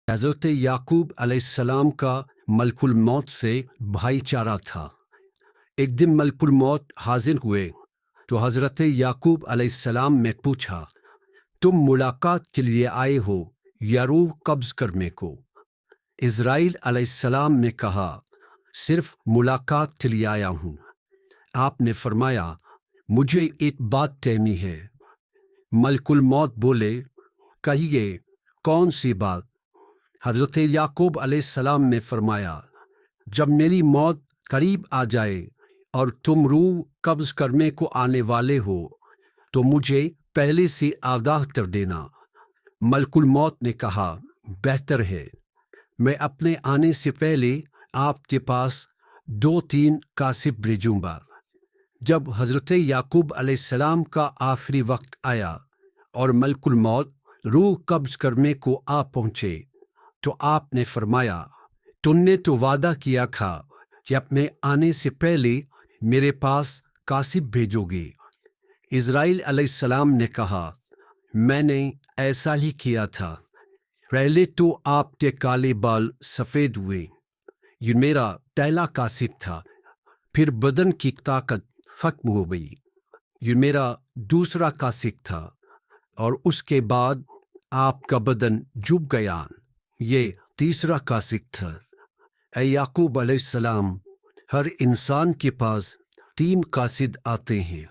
حضرت یعقوب علیہ السلام کا ملک الموت سے بھائی چارہ تھا۔ ایک دن ملک الموت حاضر ہوئے تو حضرت یعقوب علیہ السلام نے پوچھا، تم ملاقات کے لیے آئے ہو یا روح قبض کرنے کو؟ اسرائیل علیہ السلام نے کہا، صرف ملاقات کے لیے آیا ہوں۔ آپ نے فرمایا، مجھے ایک بات کہنی ہے۔ ملک الموت بولے، کہیے کون سی بات؟ حضرت یعقوب علیہ السلام نے فرمایا، جب میری موت قریب آ جائے اور تم روح قبض کرنے کو آنے والے ہو تو مجھے پہلے سے آگاہ کر دینا۔ ملک الموت نے کہا، بہتر ہے، میں اپنے آنے سے پہلے آپ کے پاس 2-3 کاسب بھیجوں گا۔ جب حضرت یعقوب علیہ السلام کا آخری وقت آیا اور ملک الموت روح قبض کرنے کو آ پہنچے تو آپ نے فرمایا، تم نے تو وعدہ کیا تھا کہ اپنے آنے سے پہلے میرے پاس کاسب بھیجو گے۔ اسرائیل علیہ السلام نے کہا، میں نے ایسا ہی کیا تھا۔ پہلے تو آپ کے کالے بال سفید ہوئے، یہ میرا پہلا کاسب تھا۔ پھر بدن کی طاقت ختم ہو گئی، یہ میرا دوسرا کاسب تھا۔ اور اس کے بعد آپ کا بدن جھک گیا، یہ تیسرا کاسب تھا۔ اے یعقوب علیہ السلام، ہر انسان کے پاس 3 کاسد آتے ہیں،